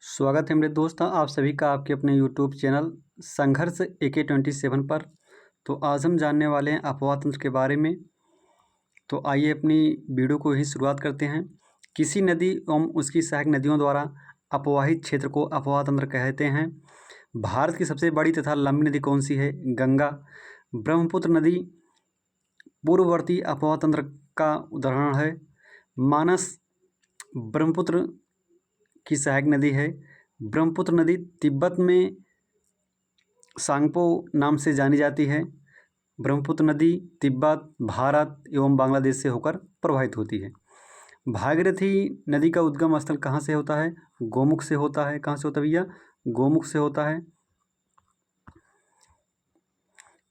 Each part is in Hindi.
स्वागत है मेरे दोस्त आप सभी का आपके अपने यूट्यूब चैनल संघर्ष AK27 पर। तो आज हम जानने वाले हैं अपवाह तंत्र के बारे में। तो आइए अपनी वीडियो को ही शुरुआत करते हैं। किसी नदी एवं उसकी सहायक नदियों द्वारा अपवाहित क्षेत्र को अपवाह तंत्र कहते हैं। भारत की सबसे बड़ी तथा लंबी नदी कौन सी है? गंगा। ब्रह्मपुत्र नदी पूर्ववर्ती अपवाह तंत्र का उदाहरण है। मानस ब्रह्मपुत्र की सहायक नदी है। ब्रह्मपुत्र नदी तिब्बत में सांगपो नाम से जानी जाती है। ब्रह्मपुत्र नदी तिब्बत, भारत एवं बांग्लादेश से होकर प्रवाहित होती है। भागीरथी नदी का उद्गम स्थल कहाँ से होता है? गोमुख से होता है। कहाँ से होता है भैया? गोमुख से होता है।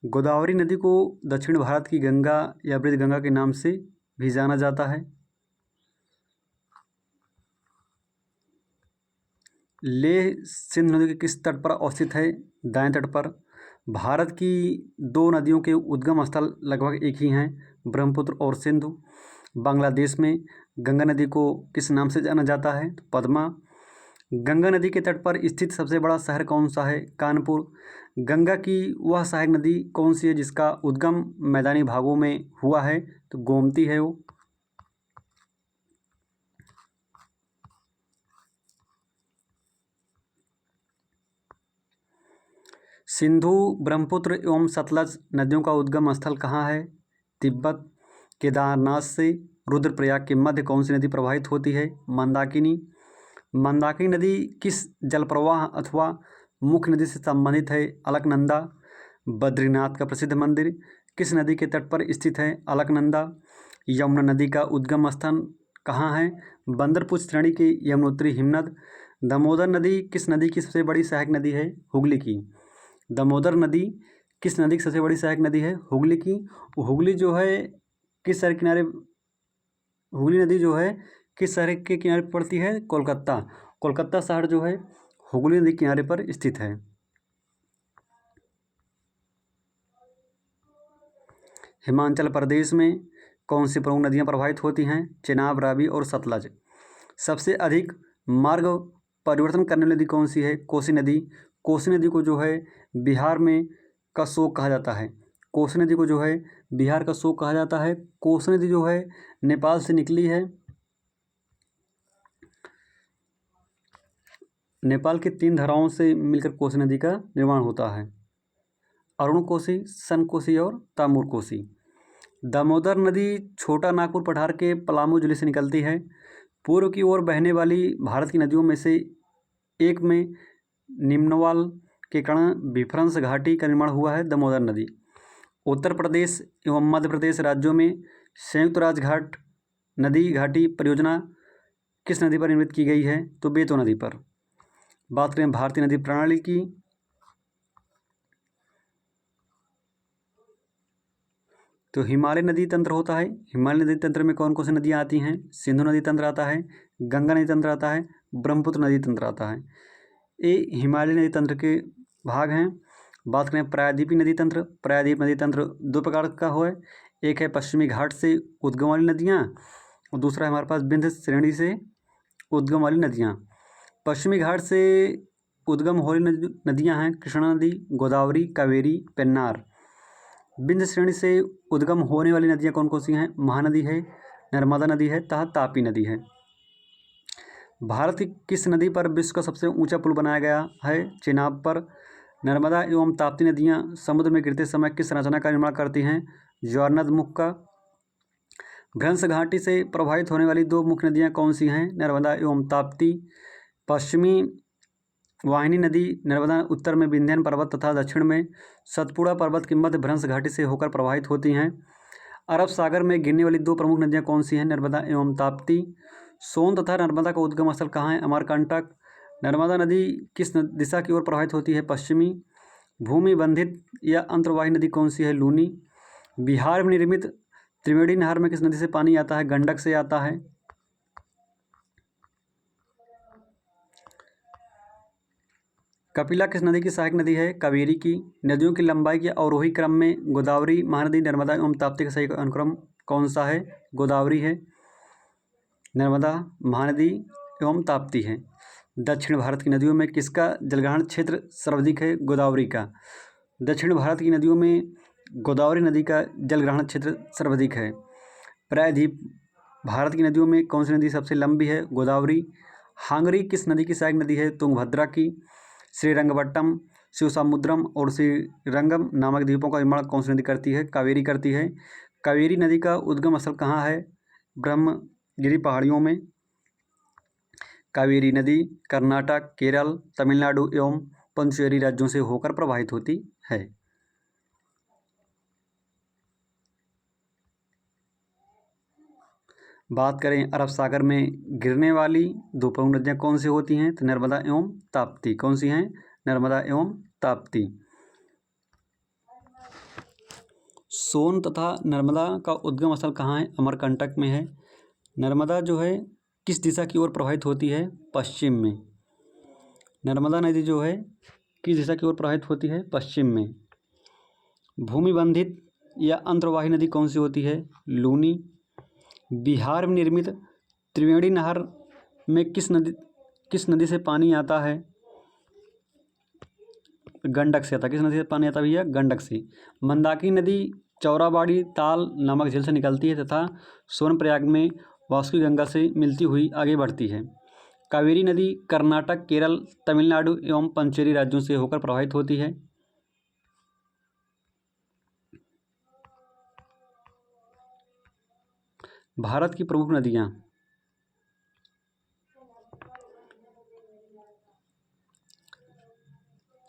गोदावरी नदी को दक्षिण भारत की गंगा या वृद्ध गंगा के नाम से भी जाना जाता है। लेह सिंध नदी के किस तट पर अवस्थित है? दाएं तट पर। भारत की दो नदियों के उद्गम स्थल लगभग एक ही हैं, ब्रह्मपुत्र और सिंधु। बांग्लादेश में गंगा नदी को किस नाम से जाना जाता है? पद्मा। गंगा नदी के तट पर स्थित सबसे बड़ा शहर कौन सा है? कानपुर। गंगा की वह सहायक नदी कौन सी है जिसका उद्गम मैदानी भागों में हुआ है? तो गोमती है वो। सिंधु, ब्रह्मपुत्र एवं सतलज नदियों का उद्गम स्थल कहाँ है? तिब्बत। केदारनाथ से रुद्रप्रयाग के मध्य कौन सी नदी प्रवाहित होती है? मंदाकिनी। मंदाकिनी नदी किस जलप्रवाह अथवा मुख्य नदी से संबंधित है? अलकनंदा। बद्रीनाथ का प्रसिद्ध मंदिर किस नदी के तट पर स्थित है? अलकनंदा। यमुना नदी का उद्गम स्थान कहाँ है? बंदरपुछ श्रेणी के यमुनोत्री हिमनद। दामोदर नदी किस नदी की सबसे बड़ी सहायक नदी है? हुगली की। दामोदर नदी किस नदी की सबसे बड़ी सहायक नदी है? हुगली की। हुगली जो है किस शहर किनारे, हुगली नदी जो है किस शहर के किनारे पड़ती है? कोलकाता। कोलकाता शहर जो है हुगली नदी किनारे पर स्थित है। हिमाचल प्रदेश में कौन सी प्रमुख नदियां प्रवाहित होती हैं? चेनाब, रावी और सतलज। सबसे अधिक मार्ग परिवर्तन करने वाली नदी कौन सी है? कोसी नदी। कोसी नदी को जो है बिहार में का शोक कहा जाता है। कोसी नदी को जो है बिहार का शोक कहा जाता है। कोसी नदी जो है नेपाल से निकली है। नेपाल की 3 धाराओं से मिलकर कोसी नदी का निर्माण होता है, अरुण कोसी, सन कोसी और तामुर कोसी। दामोदर नदी छोटा नागपुर पठार के पलामू जिले से निकलती है। पूर्व की ओर बहने वाली भारत की नदियों में से एक में निम्नवाल के कारण विफ्रंस घाटी का निर्माण हुआ है, दामोदर नदी। उत्तर प्रदेश एवं मध्य प्रदेश राज्यों में संयुक्त राज्य घाट नदी घाटी परियोजना किस नदी पर निर्मित की गई है? तो बेतो नदी पर। बात करें भारतीय नदी प्रणाली की, तो हिमालय नदी तंत्र होता है। हिमालय नदी तंत्र में कौन कौन सी नदियाँ आती हैं? सिंधु नदी तंत्र आता है, गंगा नदी तंत्र आता है, ब्रह्मपुत्र नदी तंत्र आता है। ये हिमालय नदी तंत्र के भाग हैं। बात करें प्रायद्वीपीय नदी तंत्र। प्रायद्वीप नदी तंत्र 2 प्रकार का है। एक है पश्चिमी घाट से उद्गम वाली नदियाँ और दूसरा है हमारे पास विंध्य श्रेणी से उद्गम वाली नदियाँ। पश्चिमी घाट से उद्गम हो रही नदियाँ हैं कृष्णा नदी, गोदावरी, कावेरी, पेन्नार। विंध्य श्रेणी से उद्गम होने वाली नदियाँ कौन कौन सी हैं? महानदी है, नर्मदा नदी है तथा तापी नदी है। भारत की किस नदी पर विश्व का सबसे ऊंचा पुल बनाया गया है? चेनाब पर। नर्मदा एवं ताप्ती नदियाँ समुद्र में गिरते समय किस संरचना का निर्माण करती हैं? ज्वारनद मुख का। भ्रंश घाटी से प्रभावित होने वाली 2 मुख्य नदियाँ कौन सी हैं? नर्मदा एवं ताप्ती। पश्चिमी वाहिनी नदी नर्मदा उत्तर में विंध्यन पर्वत तथा दक्षिण में सतपुड़ा पर्वत की मध्य भ्रंश घाटी से होकर प्रवाहित होती हैं। अरब सागर में गिरने वाली 2 प्रमुख नदियाँ कौन सी हैं? नर्मदा एवं ताप्ती। सोन तथा नर्मदा का उद्गम स्थल कहाँ है? अमरकंटक। नर्मदा नदी किस दिशा की ओर प्रवाहित होती है? पश्चिमी। भूमि बंधित या अंतर्वाही नदी कौन सी है? लूनी। बिहार में निर्मित त्रिवेणी नहर में किस नदी से पानी आता है? गंडक से आता है। कपिला किस नदी की सहायक नदी है? कावेरी की। नदियों की लंबाई के अवरोही क्रम में गोदावरी, महानदी, नर्मदा एवं ताप्ती का सही अनुक्रम कौन सा है? गोदावरी है, नर्मदा, महानदी एवं ताप्ती है। दक्षिण भारत की नदियों में किसका जलग्रहण क्षेत्र सर्वाधिक है? गोदावरी का। दक्षिण भारत की नदियों में गोदावरी नदी का जलग्रहण क्षेत्र सर्वाधिक है। प्रायद्वीप भारत की नदियों में कौन सी नदी सबसे लंबी है? गोदावरी। हांगरी किस नदी की सहायक नदी है? तुंगभद्रा की। श्रीरंगपट्टम, शिवसमुद्रम और श्रीरंगम नामक द्वीपों का निर्माण कौन सी नदी करती है? कावेरी करती है। कावेरी नदी का उद्गम स्थल कहाँ है? ब्रह्मगिरी पहाड़ियों में। कावेरी नदी कर्नाटक, केरल, तमिलनाडु एवं पुडुचेरी राज्यों से होकर प्रवाहित होती है। बात करें अरब सागर में गिरने वाली दो प्रमुख नदियाँ कौन सी होती हैं? तो नर्मदा एवं ताप्ती। कौन सी हैं? नर्मदा एवं ताप्ती। सोन तथा नर्मदा का उद्गम स्थल कहाँ है? अमरकंटक में है। नर्मदा जो है किस दिशा की ओर प्रवाहित होती है? पश्चिम में। नर्मदा नदी जो है किस दिशा की ओर प्रवाहित होती है? पश्चिम में। भूमिबंधित या अंतर्वाही नदी कौन सी होती है? लूनी। बिहार में निर्मित त्रिवेणी नहर में किस नदी से पानी आता है? गंडक से आता है। किस नदी से पानी आता है भैया? गंडक से। मंदाकिनी नदी चौराबाड़ी ताल नामक झील से निकलती है तथा सोनप्रयाग में वासुकी गंगा से मिलती हुई आगे बढ़ती है। कावेरी नदी कर्नाटक, केरल, तमिलनाडु एवं पुडुचेरी राज्यों से होकर प्रवाहित होती है। भारत की प्रमुख नदियाँ।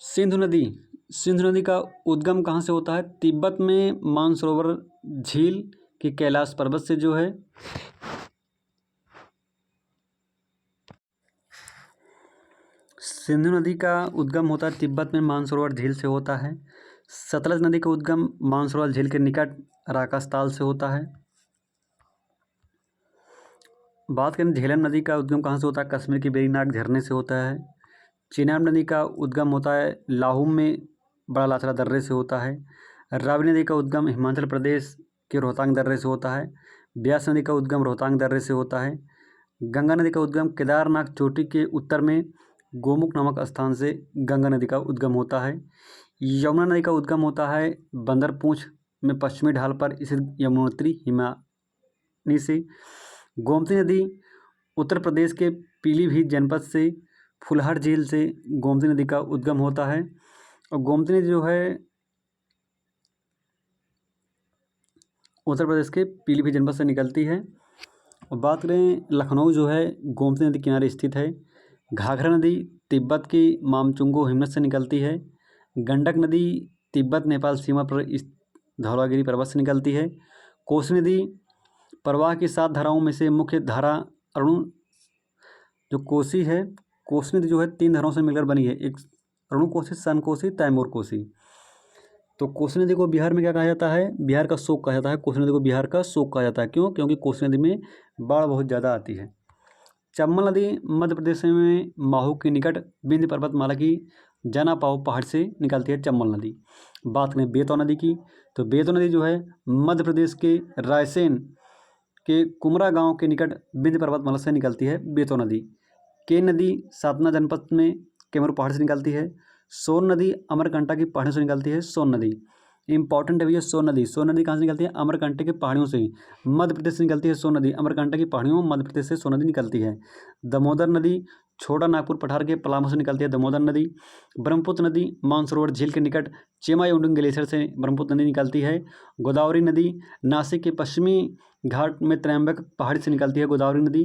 सिंधु नदी। सिंधु नदी का उद्गम कहाँ से होता है? तिब्बत में मानसरोवर झील के कैलाश पर्वत से जो है। सिंधु नदी का उद्गम होता है तिब्बत में मानसरोवर झील से होता है। सतलज नदी का उद्गम मानसरोवर झील के निकट राकास्ताल से होता है। बात करें झेलम नदी का उद्गम कहाँ से होता है? कश्मीर की वेरीनाग झरने से होता है। चेनाब नदी का उद्गम होता है लाहौम में बड़ा लाचरा दर्रे से होता है। रावी नदी का उद्गम हिमाचल प्रदेश के रोहतांग दर्रे से होता है। ब्यास नदी का उद्गम रोहतांग दर्रे से होता है। गंगा नदी का उद्गम केदारनाथ चोटी के उत्तर में गोमुख नामक स्थान से गंगा नदी का उद्गम होता है। यमुना नदी का उद्गम होता है बंदरपूंछ में पश्चिमी ढाल पर स्थित यमुनोत्री हिमानी से। गोमती नदी उत्तर प्रदेश के पीलीभीत जनपद से फुलहर झील से गोमती नदी का उद्गम होता है। और गोमती नदी जो है उत्तर प्रदेश के पीलीभीत जनपद से निकलती है। और बात करें लखनऊ जो है गोमती नदी किनारे स्थित है। घाघरा नदी तिब्बत की मामचुंगो हिमनद से निकलती है। गंडक नदी तिब्बत नेपाल सीमा पर इस धौलागिरी पर्वत से निकलती है। कोसी नदी प्रवाह की 7 धाराओं में से मुख्य धारा अरुण जो कोसी है, कोसी नदी जो है 3 धाराओं से मिलकर बनी है। एक अरुण कोसी, सन कोसी, तैमूर कोसी। तो कोसी नदी को बिहार में क्या कहा जाता है? बिहार का शोक कहा जाता है। कोसी नदी को बिहार का शोक कहा जाता है। क्यों? क्योंकि कोसी नदी में बाढ़ बहुत ज़्यादा आती है। चंबल नदी मध्य प्रदेश में माहू के निकट विंध्य पर्वतमाला की जनापाव पहाड़ से निकलती है चंबल नदी। बात करें बेतवा नदी की, तो बेतवा नदी जो है मध्य प्रदेश के रायसेन के कुमरा गांव के निकट विंध्य पर्वतमाला से निकलती है बेतवा नदी। केन नदी सातना जनपद में कैमूर पहाड़ से निकलती है। सोन नदी अमरकंटक की पहाड़ियों से निकलती है। सोन नदी इंपॉर्टेंट है भैया। सोन नदी कहाँ से निकलती है? अमरकंटक की पहाड़ियों से मध्य प्रदेश से निकलती है। सोन नदी अमरकंटक की पहाड़ियों मध्य प्रदेश से सोन नदी निकलती है। दामोदर नदी छोटा नागपुर पठार के पलामू से निकलती है दामोदर नदी। ब्रह्मपुत्र नदी मानसरोवर झील के निकट चेमायुंडुंग ग्लेशियर से ब्रह्मपुत्र नदी निकलती है। गोदावरी नदी नासिक के पश्चिमी घाट में त्रयंबक पहाड़ी से निकलती है गोदावरी नदी।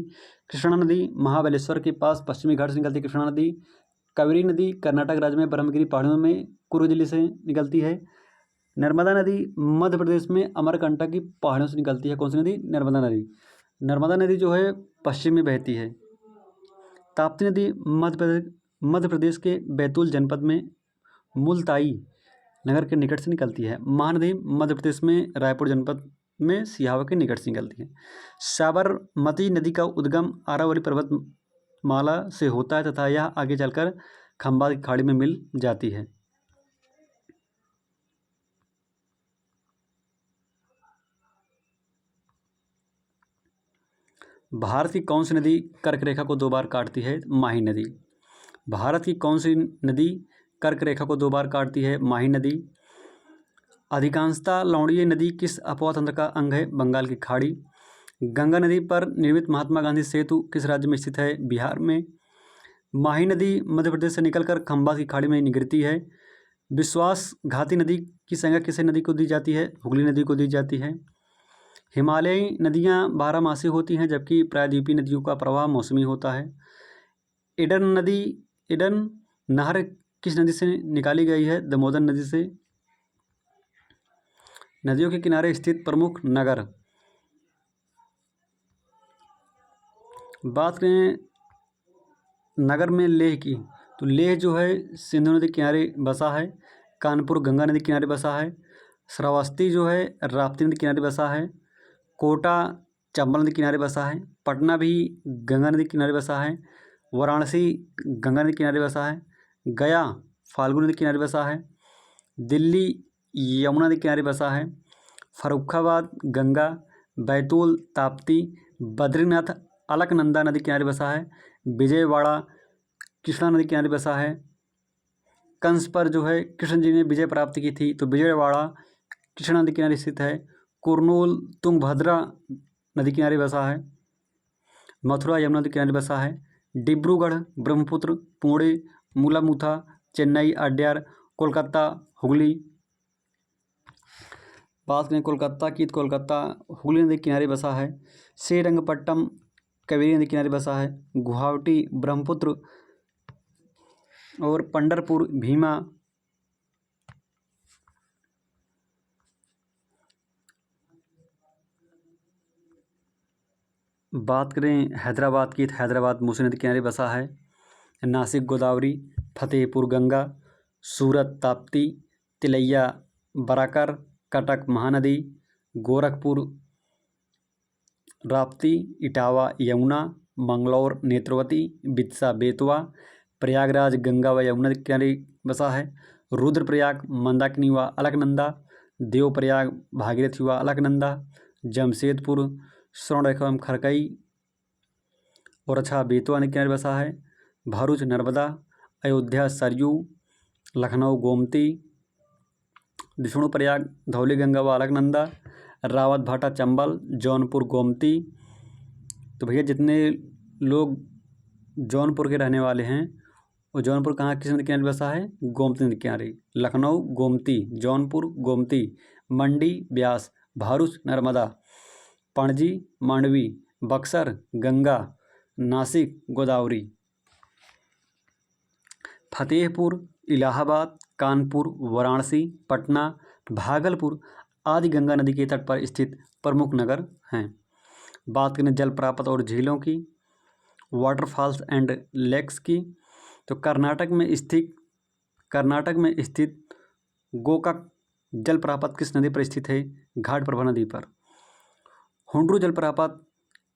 कृष्णा नदी महाबलेश्वर के पास पश्चिमी घाट से निकलती है कृष्णा नदी। कावेरी नदी कर्नाटक राज्य में ब्रह्मगिरी पहाड़ियों में कुर्ग जिले से निकलती है। नर्मदा नदी मध्य प्रदेश में अमरकंटक की पहाड़ियों से निकलती है। कौन सी नदी? नर्मदा नदी। नर्मदा नदी जो है पश्चिम में बहती है। ताप्ती नदी मध्य प्रदेश के बैतूल जनपद में मुलताई नगर के निकट से निकलती है। महानदी मध्य प्रदेश में रायपुर जनपद में सिहावा के निकट से निकलती है। साबरमती नदी का उद्गम अरावली पर्वतमाला से होता है तथा यह आगे चलकर खंबात की खाड़ी में मिल जाती है। भारत की कौन सी नदी कर्क रेखा को 2 बार काटती है? माही नदी। भारत की कौन सी नदी कर्क रेखा को 2 बार काटती है? माही नदी। अधिकांशतः लवणीय नदी किस अपवाह तंत्र का अंग है? बंगाल की खाड़ी। गंगा नदी पर निर्मित महात्मा गांधी सेतु किस राज्य में स्थित है? बिहार में। माही नदी मध्य प्रदेश से निकलकर खंबात की खाड़ी में निकलती है। विश्वास घाती नदी की संज्ञा किस नदी को दी जाती है? हुगली नदी को दी जाती है। हिमालयी नदियाँ 12 मासी होती हैं, जबकि प्रायद्वीपीय नदियों का प्रवाह मौसमी होता है। एडन नहर किस नदी से निकाली गई है? दामोदर नदी से। नदियों के किनारे स्थित प्रमुख नगर। बात करें नगर में लेह की, तो लेह जो है सिंधु नदी किनारे बसा है। कानपुर गंगा नदी किनारे बसा है। श्रावस्ती जो है राप्ती नदी किनारे बसा है। कोटा चंबल नदी किनारे बसा है। पटना भी गंगा नदी किनारे बसा है। वाराणसी गंगा नदी किनारे बसा है। गया फाल्गु नदी किनारे बसा है। दिल्ली यमुना नदी किनारे बसा है। फर्रुखाबाद गंगा, बैतूल ताप्ती, बद्रीनाथ अलकनंदा नदी किनारे बसा है। विजयवाड़ा कृष्णा नदी किनारे बसा है। कंस पर जो है कृष्ण जी ने विजय प्राप्त की थी, तो विजयवाड़ा कृष्णा नदी किनारे स्थित है। कुरनूल तुंगभद्रा नदी किनारे बसा है। मथुरा यमुना नदी किनारे बसा है। डिब्रूगढ़ ब्रह्मपुत्र, पुणे मूलामुथा, चेन्नई अड्यार, कोलकाता हुगली। बात करें कोलकाता की, तो कोलकाता हुगली नदी किनारे बसा है। श्रीरंगपट्टम कावेरी नदी किनारे बसा है। गुवाहाटी ब्रह्मपुत्र और पंढरपुर भीमा। बात करें हैदराबाद की, तो हैदराबाद मूसी नदी किनारे बसा है। नासिक गोदावरी, फतेहपुर गंगा, सूरत ताप्ती, तिलैया बराकर, कटक महानदी, गोरखपुर राप्ती, इटावा यमुना, मंगलौर नेत्रवती, बित्सा बेतवा, प्रयागराज गंगा व यमुना के किनारे बसा है। रुद्रप्रयाग मंदाकिनी व अलकनंदा, देवप्रयाग भागीरथी व अलकनंदा, जमशेदपुर स्वर्णरेखा एवं खरकई और अच्छा बेतवा के किनारे बसा है। भरूच नर्मदा, अयोध्या सरयू, लखनऊ गोमती, विष्णुप्रयाग धौली गंगा व अलकनंदा, रावत भाटा चंबल, जौनपुर गोमती। तो भैया जितने लोग जौनपुर के रहने वाले हैं, वो जौनपुर कहाँ किस नदी किनारे बसा है? गोमती नदी किनारे। लखनऊ गोमती, जौनपुर गोमती, मंडी ब्यास, भरूच नर्मदा, पणजी मांडवी, बक्सर गंगा, नासिक गोदावरी। फतेहपुर इलाहाबाद, कानपुर वाराणसी, पटना भागलपुर आदि गंगा नदी के तट पर स्थित प्रमुख नगर हैं। बात करें जलप्रपात और झीलों की, वाटरफॉल्स एंड लेक्स की, तो कर्नाटक में स्थित गोकाक जलप्रपात किस नदी पर स्थित है? घाटप्रभा नदी पर। हुंड्रू जलप्रपात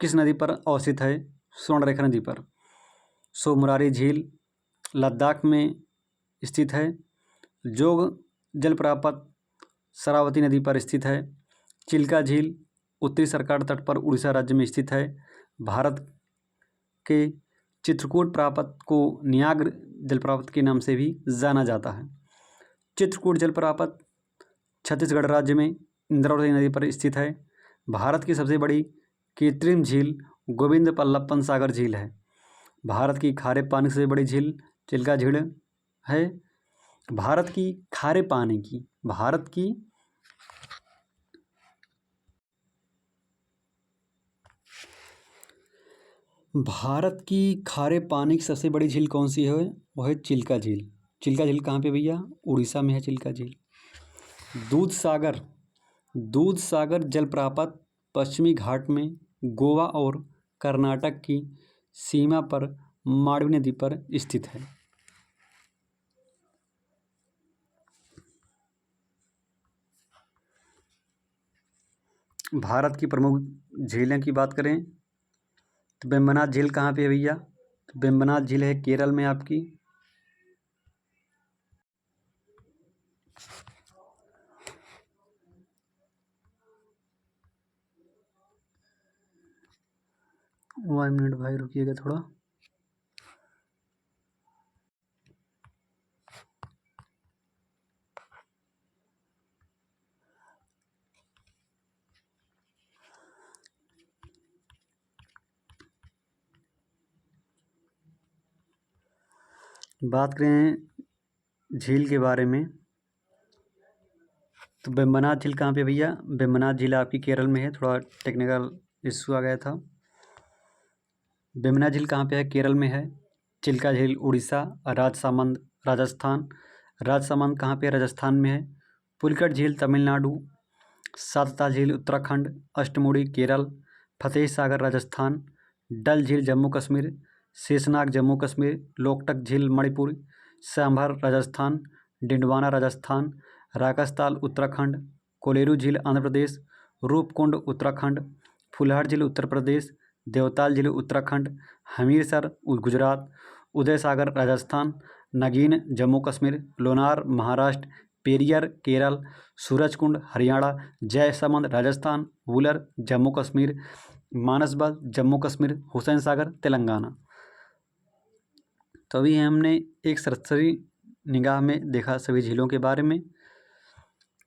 किस नदी पर अवस्थित है? स्वर्णरेखा नदी पर। सोमरारी झील लद्दाख में स्थित है। जोग जलप्रपात शरावती नदी पर स्थित है। चिल्का झील उत्तरी सरकार तट पर उड़ीसा राज्य में स्थित है। भारत के चित्रकूट प्रपात को न्याग्र जलप्रपात के नाम से भी जाना जाता है। चित्रकूट जलप्रपात छत्तीसगढ़ राज्य में इंद्रावती नदी पर स्थित है। भारत की सबसे बड़ी कृत्रिम झील गोविंद पल्लपन सागर झील है। भारत की खारे पानी से बड़ी झील चिल्का झील है। भारत की खारे पानी की खारे पानी की सबसे बड़ी झील कौन सी है? वह है चिल्का झील। चिल्का झील कहाँ पे भैया? उड़ीसा में है चिल्का झील। दूध सागर जलप्रपात पश्चिमी घाट में गोवा और कर्नाटक की सीमा पर मांडवी नदी पर स्थित है। भारत की प्रमुख झीलें की बात करें, तो वेम्बनाड झील कहाँ पे है भैया? तो वेम्बनाड झील है केरल में आपकी। वन मिनट भाई रुकिएगा थोड़ा। बात करें झील के बारे में तो वेम्बनाड झील कहाँ पे भैया? वेम्बनाड झील आपकी केरल में है। थोड़ा टेक्निकल इशू आ गया था। वेम्बनाड झील कहाँ पे है? केरल में है। चिल्का झील उड़ीसा। राजसामंद राजस्थान। राजसामंद कहाँ पे? राजस्थान में है। पुलिकट झील तमिलनाडु। सातता झील उत्तराखंड। अष्टमुड़ी केरल। फतेह सागर राजस्थान। डल झील जम्मू कश्मीर। शेषनाग जम्मू कश्मीर। लोकटक झील मणिपुर। सांभर राजस्थान। डिंडवाना राजस्थान। राकसताल उत्तराखंड। कोलेरू झील आंध्र प्रदेश। रूपकुंड उत्तराखंड। फुलहर झील उत्तर प्रदेश। देवताल झील उत्तराखंड। हमीरसर गुजरात। उदय सागर राजस्थान। नगीन जम्मू कश्मीर। लोनार महाराष्ट्र। पेरियर केरल। सूरजकुंड हरियाणा। जयसमंद राजस्थान। वुलर जम्मू कश्मीर। मानसबल जम्मू कश्मीर। हुसैन सागर तेलंगाना। तो अभी हमने एक सरसरी निगाह में देखा सभी झीलों के बारे में।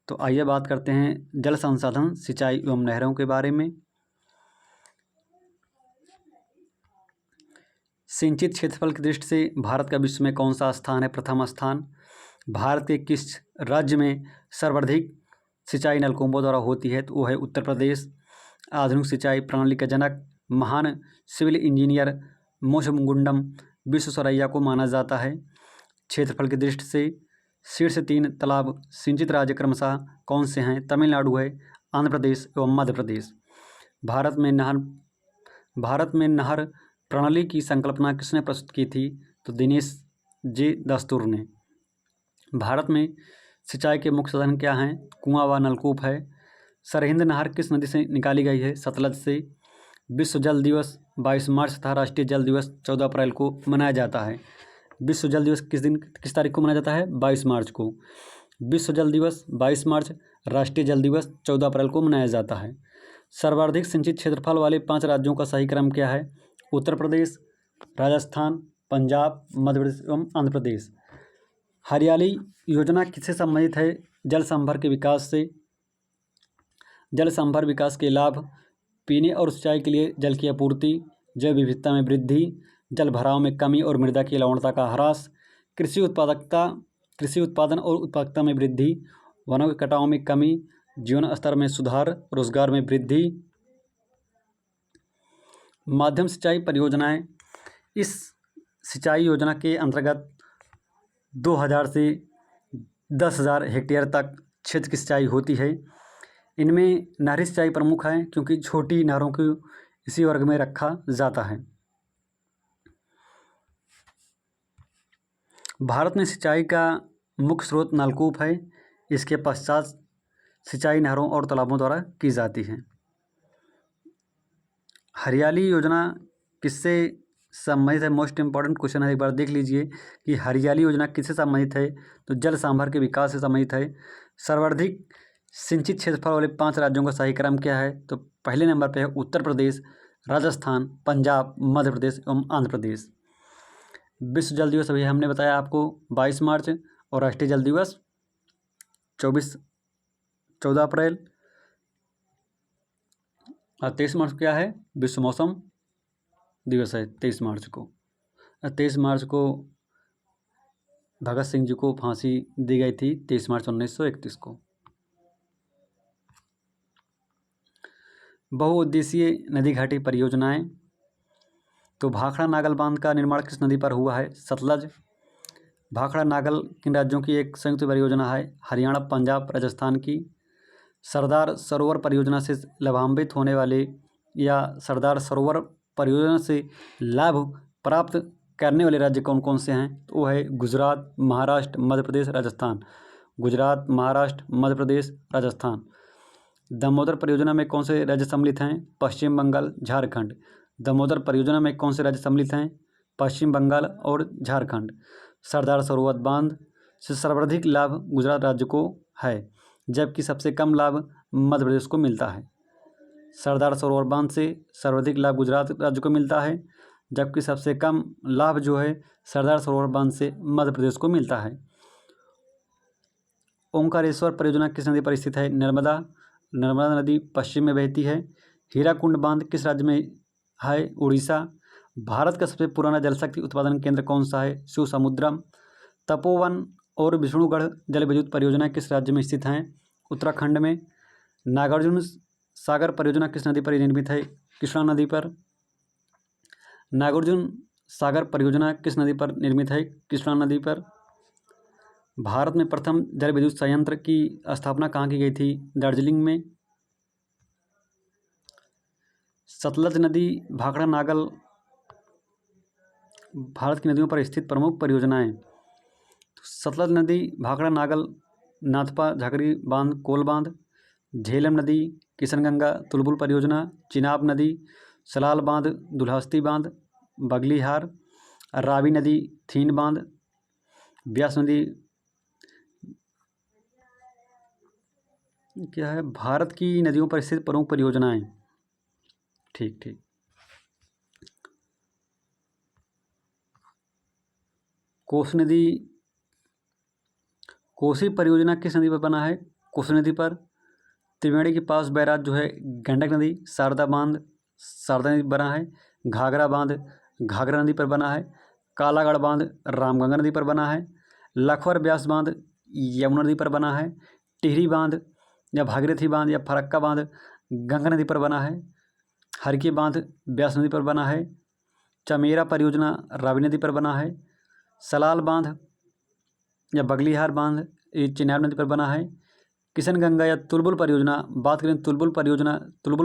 तो आइए बात करते हैं जल संसाधन सिंचाई एवं नहरों के बारे में। सिंचित क्षेत्रफल की दृष्टि से भारत का विश्व में कौन सा स्थान है? प्रथम स्थान। भारत के किस राज्य में सर्वाधिक सिंचाई नलकूपों द्वारा होती है? तो वो है उत्तर प्रदेश। आधुनिक सिंचाई प्रणाली का जनक महान सिविल इंजीनियर मोक्षगुंडम विश्वेश्वरैया को माना जाता है। क्षेत्रफल की दृष्टि से शीर्ष 3 तालाब सिंचित राज्य क्रमशः कौन से हैं? तमिलनाडु है, आंध्र प्रदेश एवं मध्य प्रदेश। भारत में नहर प्रणाली की संकल्पना किसने प्रस्तुत की थी? तो दिनेश जी दस्तूर ने। भारत में सिंचाई के मुख्य साधन क्या हैं? कुआं व नलकूप है। सरहिंद नहर किस नदी से निकाली गई है? सतलज से। विश्व जल दिवस 22 मार्च तथा राष्ट्रीय जल दिवस 14 अप्रैल को मनाया जाता है। विश्व जल दिवस किस तारीख को मनाया जाता है? 22 मार्च को। विश्व जल दिवस 22 मार्च। राष्ट्रीय जल दिवस 14 अप्रैल को मनाया जाता है। सर्वाधिक सिंचित क्षेत्रफल वाले 5 राज्यों का सही क्रम क्या है? उत्तर प्रदेश, राजस्थान, पंजाब, मध्य प्रदेश एवं आंध्र प्रदेश। हरियाली योजना किससे संबंधित है? जल संभर के विकास से। जल संभर विकास के लाभ पीने और सिंचाई के लिए जल की आपूर्ति, जैव विविधता में वृद्धि, जल भराव में कमी और मृदा की लवणता का ह्रास, कृषि उत्पादन और उत्पादकता में वृद्धि, वनों के कटाव में कमी, जीवन स्तर में सुधार, रोजगार में वृद्धि। माध्यम सिंचाई परियोजनाएं। इस सिंचाई योजना के अंतर्गत 2000 से 10,000 हेक्टेयर तक क्षेत्र की सिंचाई होती है। इनमें नहरी सिंचाई प्रमुख है क्योंकि छोटी नहरों को इसी वर्ग में रखा जाता है। भारत में सिंचाई का मुख्य स्रोत नलकूप है। इसके पश्चात सिंचाई नहरों और तालाबों द्वारा की जाती है। हरियाली योजना किससे संबंधित है? मोस्ट इम्पॉर्टेंट क्वेश्चन है, एक बार देख लीजिए कि हरियाली योजना किससे संबंधित है। तो जल सांभर के विकास से संबंधित है। सर्वाधिक सिंचित क्षेत्रफल वाले 5 राज्यों का सही क्रम क्या है? तो पहले नंबर पर है उत्तर प्रदेश, राजस्थान, पंजाब, मध्य प्रदेश एवं आंध्र प्रदेश। विश्व जल दिवस अभी हमने बताया आपको 22 मार्च और राष्ट्रीय जल दिवस 14 अप्रैल। और 23 मार्च क्या है? विश्व मौसम दिवस है 23 मार्च को। 23 मार्च को भगत सिंह जी को फांसी दी गई थी 23 मार्च 1931 को। बहुउद्देशीय नदी घाटी परियोजनाएं। तो भाखड़ा नागल बांध का निर्माण किस नदी पर हुआ है? सतलज। भाखड़ा नागल किन राज्यों की एक संयुक्त परियोजना है? हरियाणा, पंजाब, राजस्थान की। सरदार सरोवर परियोजना से लाभान्वित होने वाले या सरदार सरोवर परियोजना से लाभ प्राप्त करने वाले राज्य कौन कौन से हैं? तो वो है गुजरात, महाराष्ट्र, मध्य प्रदेश, राजस्थान। गुजरात, महाराष्ट्र, मध्य प्रदेश, राजस्थान। दामोदर परियोजना में कौन से राज्य सम्मिलित हैं? पश्चिम बंगाल, झारखंड। दामोदर परियोजना में कौन से राज्य सम्मिलित हैं? पश्चिम बंगाल और झारखंड। सरदार सरोवर बांध से सर्वाधिक लाभ गुजरात राज्य को है, जबकि सबसे कम लाभ मध्य प्रदेश को मिलता है। सरदार सरोवर बांध से सर्वाधिक लाभ गुजरात राज्य को मिलता है, जबकि सबसे कम लाभ जो है सरदार सरोवर बांध से मध्य प्रदेश को मिलता है। ओंकारेश्वर परियोजना किस नदी पर स्थित है? नर्मदा। नर्मदा नदी पश्चिम में बहती है। हीराकुंड बांध किस राज्य में है? उड़ीसा। भारत का सबसे पुराना जल शक्ति उत्पादन केंद्र कौन सा है? शिवसमुद्रम। तपोवन और विष्णुगढ़ जल विद्युत परियोजना किस राज्य में स्थित हैं? उत्तराखंड में। नागार्जुन सागर परियोजना किस नदी पर निर्मित है? कृष्णा नदी पर। नागार्जुन सागर परियोजना किस नदी पर निर्मित है? कृष्णा नदी पर। भारत में प्रथम जल विद्युत संयंत्र की स्थापना कहाँ की गई थी? दार्जिलिंग में। सतलज नदी, भाखड़ा नागल भारत की नदियों पर स्थित प्रमुख परियोजनाएं। सतलज नदी, भाखड़ा नागल, नाथपा झाकरी बांध, कोल बांध। झेलम नदी, किशनगंगा तुलबुल परियोजना, चिनाब नदी, सलाल बांध, दुल्हस्ती बांध, बगलीहार। रावी नदी, थीन बांध। ब्यास नदी क्या है? भारत की नदियों पर स्थित प्रमुख परियोजनाएं। ठीक ठीक। कोसी नदी, कोसी परियोजना किस नदी पर बना है? कोसी नदी पर। त्रिवेणी के पास बैराज जो है गंडक नदी, शारदा बांध, शारदा नदी पर बना है। घाघरा बांध, घाघरा नदी पर बना है। कालागढ़ बांध, रामगंगा नदी पर बना है। लखवर ब्यास बांध, यमुना नदी पर बना है। टिहरी बांध या भागीरथी बांध या फरक्का बांध, गंगा नदी पर बना है। हरकी बांध, ब्यास नदी पर बना है। चमेरा परियोजना, रावी नदी पर बना है। सलाल बांध या बगलीहार बांध, ये चिनाब नदी पर बना है। किशनगंगा या तुलबुल परियोजना, बात करें तुलबुल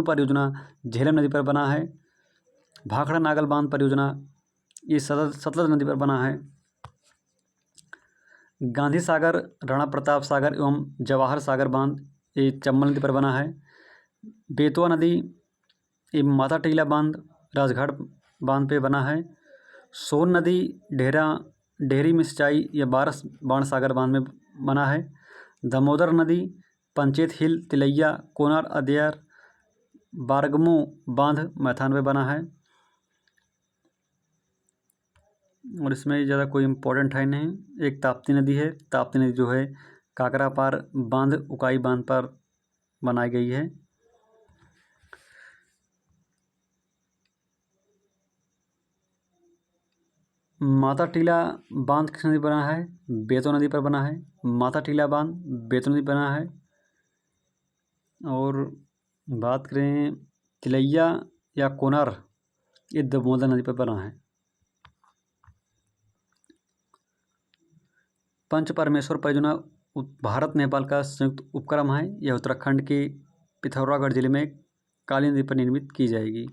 परियोजना झेलम नदी पर बना है। भाखड़ा नागल बांध परियोजना ये सतलज नदी पर बना है। गांधी सागर, राणा प्रताप सागर एवं जवाहर सागर बांध ये चंबल नदी पर बना है। बेतवा नदी ये माता टीला बांध राजघाट बांध पे बना है। सोन नदी डेहरी में सिंचाई या बाण सागर बांध में बना है। दामोदर नदी पंचेत हिल, तिलैया, कोनार, अदयार, बारगमो बांध मैथान में बना है। और इसमें ज़्यादा कोई इम्पोर्टेंट है नहीं। एक ताप्ती नदी है, ताप्ती नदी जो है काकरापार बांध, उकाई बांध पर बनाई गई है। माता टीला बांध किस नदी पर बना है? बेतवा नदी पर बना है। माता टीला बांध बेतवा नदी पर बना है। और बात करें तिलैया या कोनार, ये दामोदर नदी पर बना है। पंच परमेश्वर परियोजना भारत नेपाल का संयुक्त उपक्रम है। यह उत्तराखंड के पिथौरागढ़ जिले में काली नदी पर निर्मित की जाएगी।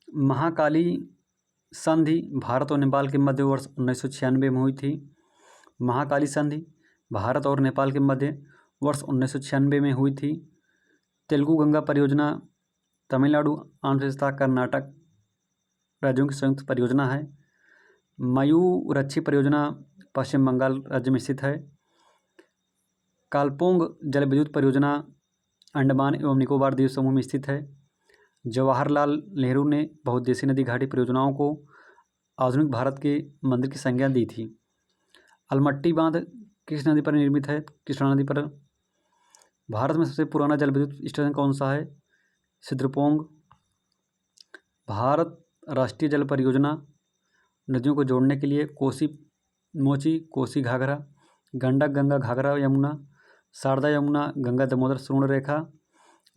महाकाली संधि भारत और नेपाल के मध्य वर्ष 1996 में हुई थी। महाकाली संधि भारत और नेपाल के मध्य वर्ष 1996 में हुई थी। तेलुगु गंगा परियोजना तमिलनाडु, आंध्र प्रदेश तथा कर्नाटक राज्यों की संयुक्त परियोजना है। मयूरक्षी परियोजना पश्चिम बंगाल राज्य में स्थित है। कालपोंग जल विद्युत परियोजना अंडमान एवं निकोबार द्वीप समूह में स्थित है। जवाहरलाल नेहरू ने बहुउद्देशीय नदी घाटी परियोजनाओं को आधुनिक भारत के मंदिर की संज्ञा दी थी। अलमट्टी बांध किस नदी पर निर्मित है? कृष्णा नदी पर। भारत में सबसे पुराना जल विद्युत स्टेशन कौन सा है? सिद्रपोंग। भारत राष्ट्रीय जल परियोजना नदियों को जोड़ने के लिए कोसी मोची, कोसी घाघरा, गंडक गंगा घाघरा यमुना, शारदा यमुना, गंगा दामोदर सुवर्ण रेखा,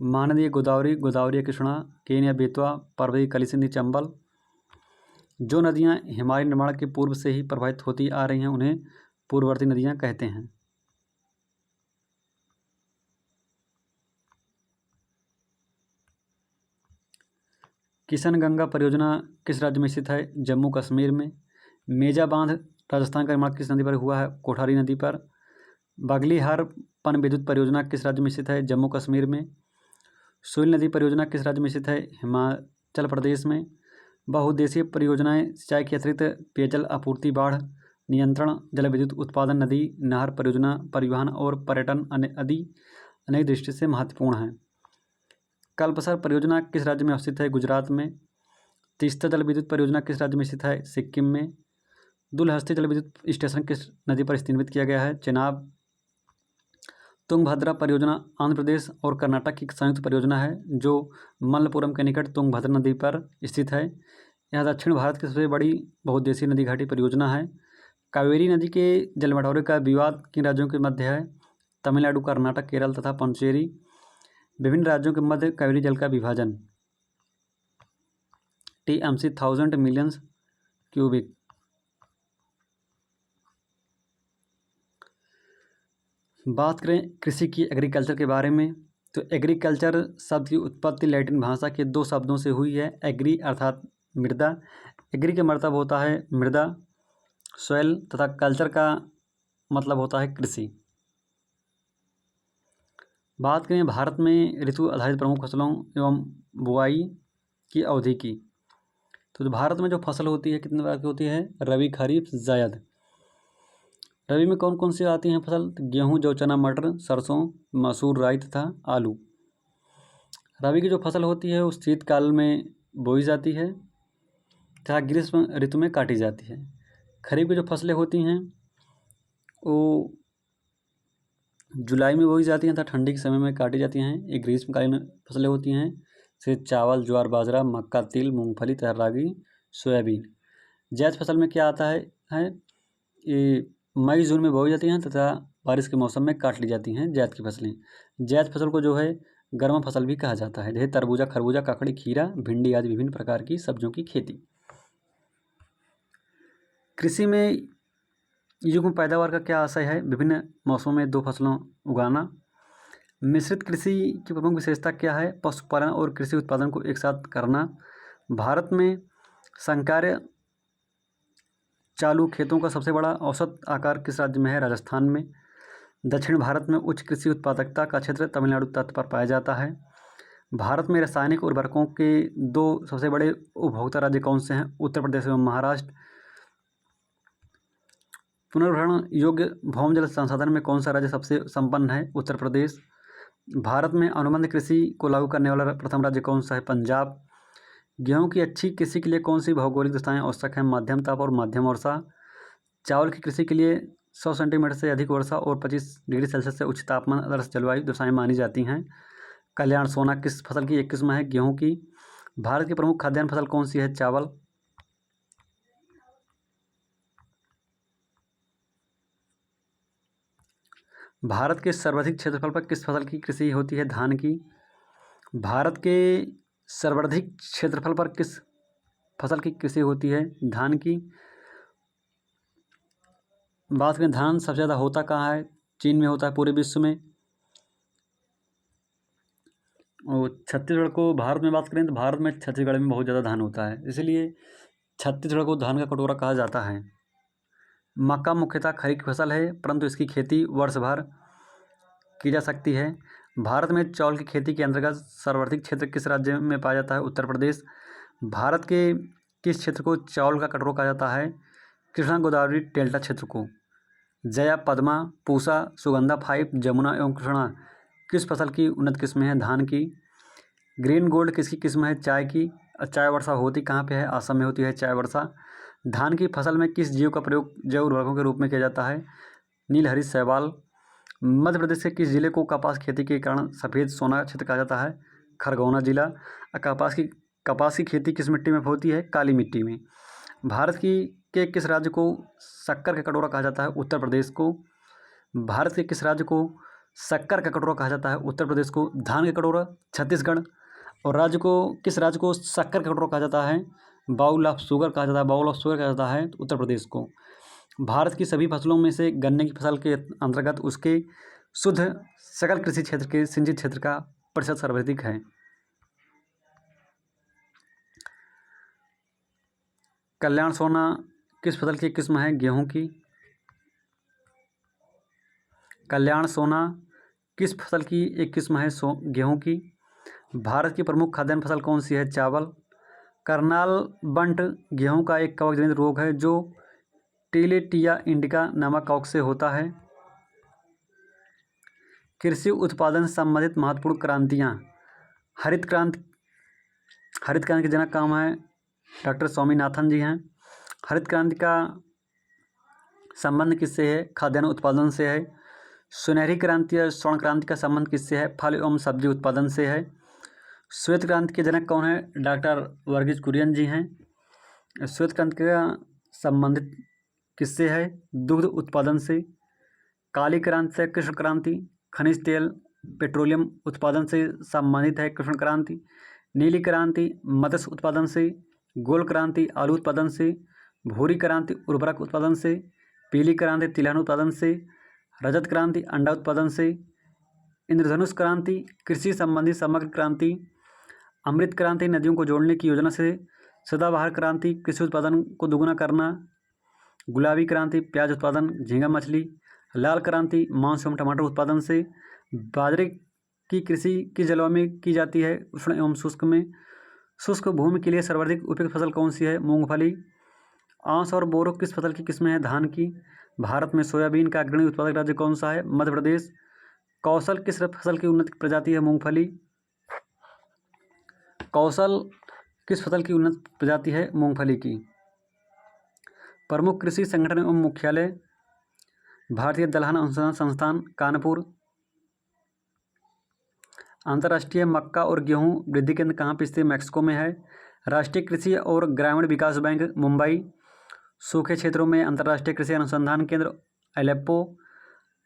महानदी गोदावरी, गोदावरी कृष्णा, केन या बेतवा, पार्वती, कली, सिंधी, चंबल। जो नदियां हिमालय निर्माण के पूर्व से ही प्रवाहित होती आ रही हैं उन्हें पूर्ववर्ती नदियां कहते हैं। किशनगंगा परियोजना किस राज्य में स्थित है? जम्मू कश्मीर में। मेजा बांध राजस्थान का निर्माण किस नदी पर हुआ है? कोठारी नदी पर। बगलीहार पन विद्युत परियोजना किस राज्य में स्थित है? जम्मू कश्मीर में। सुइल नदी परियोजना किस राज्य में स्थित है? हिमाचल प्रदेश में। बहुउद्देशीय परियोजनाएं सिंचाई के अतिरिक्त पेयजल आपूर्ति, बाढ़ नियंत्रण, जल विद्युत उत्पादन, नदी नहर परियोजना, परिवहन और पर्यटन आदि अनेक दृष्टि से महत्वपूर्ण हैं। कल्पसर परियोजना किस राज्य में अवस्थित है? गुजरात में। तीस्ता जल विद्युत परियोजना किस राज्य में स्थित है? सिक्किम में। दुलहस्ती जल विद्युत स्टेशन किस नदी पर स्थापित किया गया है? चेनाब। तुंगभद्रा परियोजना आंध्र प्रदेश और कर्नाटक की संयुक्त परियोजना है जो मल्लपुरम के निकट तुंगभद्रा नदी पर स्थित है। यह दक्षिण भारत की सबसे बड़ी बहुउद्देशीय नदी घाटी परियोजना है। कावेरी नदी के जल बंटवारे का विवाद किन राज्यों के मध्य है? तमिलनाडु, कर्नाटक, केरल तथा पुडुचेरी। विभिन्न राज्यों के मध्य कावेरी जल का विभाजन TMC 1000 मिलियन क्यूबिक। बात करें कृषि की एग्रीकल्चर के बारे में, तो एग्रीकल्चर शब्द की उत्पत्ति लैटिन भाषा के दो शब्दों से हुई है। एग्री अर्थात मृदा, एग्री का मतलब होता है मृदा, सॉइल, तथा कल्चर का मतलब होता है कृषि। बात करें भारत में ऋतु आधारित प्रमुख फसलों एवं बुआई की अवधि की, तो भारत में जो फसल होती है कितने प्रकार की होती है? रबी, खरीफ, जायद। रबी में कौन कौन सी आती हैं फसल? गेहूँ, जौ, चना, मटर, सरसों, मसूर, राई तथा आलू। रबी की जो फसल होती है उस शीतकाल में बोई जाती है तथा ग्रीष्म ऋतु में काटी जाती है। खरीफ की जो फसलें होती हैं वो जुलाई में बोई जाती हैं तथा ठंडी के समय में काटी जाती हैं। ये ग्रीष्मकालीन फसलें होती हैं, जैसे चावल, ज्वार, बाजरा, मक्का, तिल, मूंगफली तथा रागी, सोयाबीन। जायद फसल में क्या आता है ये मई जून में बोई जाती हैं तथा बारिश के मौसम में काट ली जाती हैं जायद की फसलें। जायद फसल को जो है गर्म फसल भी कहा जाता है, जैसे तरबूजा, खरबूजा, ककड़ी, खीरा, भिंडी आदि विभिन्न प्रकार की सब्जियों की खेती। कृषि में युग्म पैदावार का क्या आशय है? विभिन्न मौसमों में दो फसलों उगाना। मिश्रित कृषि की प्रमुख विशेषता क्या है? पशुपालन और कृषि उत्पादन को एक साथ करना। भारत में संकर्य चालू खेतों का सबसे बड़ा औसत आकार किस राज्य में है? राजस्थान में। दक्षिण भारत में उच्च कृषि उत्पादकता का क्षेत्र तमिलनाडु तट पर पाया जाता है। भारत में रासायनिक उर्वरकों के दो सबसे बड़े उपभोक्ता राज्य कौन से हैं? उत्तर प्रदेश एवं महाराष्ट्र। पुनर्भरण योग्य भौम जल संसाधन में कौन सा राज्य सबसे संपन्न है? उत्तर प्रदेश। भारत में अनुबंध कृषि को लागू करने वाला प्रथम राज्य कौन सा है? पंजाब। गेहूं की अच्छी कृषि के लिए कौन सी भौगोलिक दशाएं आवश्यक हैं? मध्यम ताप और मध्यम वर्षा। चावल की कृषि के लिए 100 सेंटीमीटर से अधिक वर्षा और 25 डिग्री सेल्सियस से उच्च तापमान आदर्श जलवायु दशाएं मानी जाती हैं। कल्याण सोना किस फसल की एक किस्म है? गेहूं की। भारत की प्रमुख खाद्यान्न फसल कौन सी है? चावल। भारत के सर्वाधिक क्षेत्रफल पर किस फसल की कृषि होती है? धान की। भारत के सर्वाधिक क्षेत्रफल पर किस फसल की कृषि होती है? धान की। बात करें धान सबसे ज़्यादा होता कहाँ है? चीन में होता है पूरे विश्व में। और छत्तीसगढ़ को भारत में बात करें तो भारत में छत्तीसगढ़ में बहुत ज़्यादा धान होता है, इसलिए छत्तीसगढ़ को धान का कटोरा कहा जाता है। मक्का मुख्यतः खरीफ की फसल है, परंतु इसकी खेती वर्ष भर की जा सकती है। भारत में चावल की खेती के अंतर्गत सर्वाधिक क्षेत्र किस राज्य में पाया जाता है? उत्तर प्रदेश। भारत के किस क्षेत्र को चावल का कटोरा कहा जाता है? कृष्णा गोदावरी डेल्टा क्षेत्र को। जया, पद्मा, पूसा, सुगंधा 5, जमुना एवं कृष्णा किस फसल की उन्नत किस्में हैं? धान की। ग्रीन गोल्ड किसकी किस्म है? चाय की। चाय वर्षा होती कहाँ पे है? असम में होती है चाय वर्षा। धान की फसल में किस जीव का प्रयोग जैव उर्वरकों के रूप में किया जाता है? नीलहरित शैवाल। मध्य प्रदेश के किस जिले को कपास खेती के कारण सफ़ेद सोना क्षेत्र कहा जाता है? खरगोना जिला। कपास की खेती किस मिट्टी में होती है? काली मिट्टी में। भारत के किस राज्य को शक्कर का कटोरा कहा जाता है? उत्तर प्रदेश को। भारत के किस राज्य को शक्कर का कटोरा कहा जाता है? उत्तर प्रदेश को। धान का कटोरा छत्तीसगढ़। और किस राज्य को शक्कर का कटोरा कहा जाता है? बाउल ऑफ शुगर कहा जाता है, बाउल ऑफ शुगर कहा जाता है उत्तर प्रदेश को। भारत की सभी फसलों में से गन्ने की फसल के अंतर्गत उसके शुद्ध सकल कृषि क्षेत्र के सिंचित क्षेत्र का प्रतिशत सर्वाधिक है। कल्याण सोना किस फसल की किस्म है? गेहूं की। कल्याण सोना किस फसल की एक किस्म है? गेहूं की। भारत की प्रमुख खाद्यान्न फसल कौन सी है? चावल। करनाल बंट गेहूं का एक कवक जनित रोग है जो टिलेटिया इंडिका नामक कवक से होता है। कृषि उत्पादन संबंधित महत्वपूर्ण क्रांतियाँ। हरित क्रांति के जनक कौन है? डॉक्टर स्वामीनाथन जी हैं। हरित क्रांति का संबंध किससे है? खाद्यान्न उत्पादन से है। सुनहरी क्रांति या स्वर्ण क्रांति का संबंध किससे है? फल एवं सब्जी उत्पादन से है। श्वेत क्रांति के जनक कौन है? डॉक्टर वर्गीज कुरियन जी हैं। श्वेत क्रांति का संबंधित किससे है? दुग्ध उत्पादन से। काली क्रांति से कृष्ण क्रांति, खनिज तेल पेट्रोलियम उत्पादन से संबंधित है कृष्ण क्रांति। नीली क्रांति मत्स्य उत्पादन से। गोल क्रांति आलू उत्पादन से। भूरी क्रांति उर्वरक उत्पादन से। पीली क्रांति तिलहन उत्पादन से। रजत क्रांति अंडा उत्पादन से। इंद्रधनुष क्रांति कृषि संबंधी समग्र क्रांति। अमृत क्रांति नदियों को जोड़ने की योजना से। सदाबहार क्रांति कृषि उत्पादन को दुगुना करना। गुलाबी क्रांति प्याज उत्पादन झींगा मछली। लाल क्रांति मांस एवं टमाटर उत्पादन से। बाजरे की कृषि किस जलवायु में की जाती है? उष्ण एवं शुष्क में। शुष्क भूमि के लिए सर्वाधिक उपयुक्त फसल कौन सी है? मूंगफली। आंस और बोरो किस फसल की किस्में हैं? धान की। भारत में सोयाबीन का अग्रणी उत्पादक राज्य कौन सा है? मध्य प्रदेश। कौशल किस फसल की उन्नत प्रजाति है? मूंगफली। कौशल किस फसल की उन्नत प्रजाति है? मूंगफली की। प्रमुख कृषि संगठन एवं मुख्यालय। भारतीय दलहन अनुसंधान संस्थान कानपुर। अंतर्राष्ट्रीय मक्का और गेहूं वृद्धि केंद्र कहाँ पे स्थित? मैक्सिको में है। राष्ट्रीय कृषि और ग्रामीण विकास बैंक मुंबई। सूखे क्षेत्रों में अंतर्राष्ट्रीय कृषि अनुसंधान केंद्र एलेप्पो।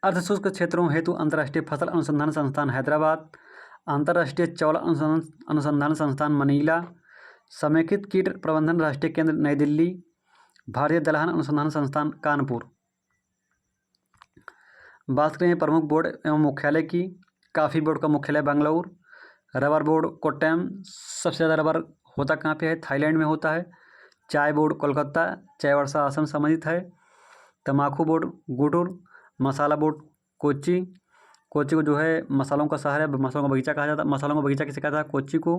अर्धशुष्क क्षेत्रों हेतु अंतर्राष्ट्रीय फसल अनुसंधान संस्थान हैदराबाद। अंतर्राष्ट्रीय चावल अनुसंधान संस्थान मनीला। समेकित कीट प्रबंधन राष्ट्रीय केंद्र नई दिल्ली। भारतीय दलहन अनुसंधान संस्थान कानपुर। बात करें प्रमुख बोर्ड एवं मुख्यालय की। कॉफ़ी बोर्ड का मुख्यालय बेंगलुरु। Rubber board Kottayam. सबसे ज़्यादा रबर होता कहाँ पे है? थाईलैंड में होता है। चाय बोर्ड कोलकाता, चाय वर्षा आश्रम संबंधित है। तम्बाकू बोर्ड गुंटूर। मसाला बोर्ड कोच्चि। कोच्चि को जो है मसालों का शहर है, मसालों का बगीचा कहा जाता है। मसालों का बगीचा किसे कहता है? कोच्चि को।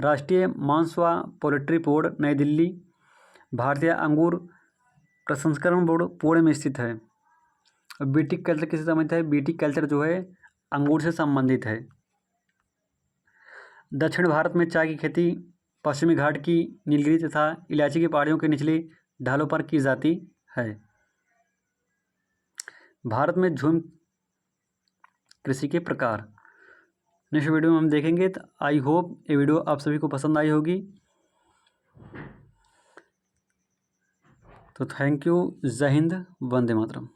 राष्ट्रीय मांस व पोल्ट्री बोर्ड नई दिल्ली। भारतीय अंगूर प्रसंस्करण बोर्ड पुणे में स्थित है। बीटी कल्चर किससे संबंधित है? बीटी कल्चर जो है अंगूर से संबंधित है। दक्षिण भारत में चाय की खेती पश्चिमी घाट की नीलगिरी तथा इलायची की पहाड़ियों के निचली ढालों पर की जाती है। भारत में झूम कृषि के प्रकार नेक्स्ट वीडियो में हम देखेंगे। तो आई होप ये वीडियो आप सभी को पसंद आई होगी। तो थैंक यू। जय हिंद, वंदे मातरम।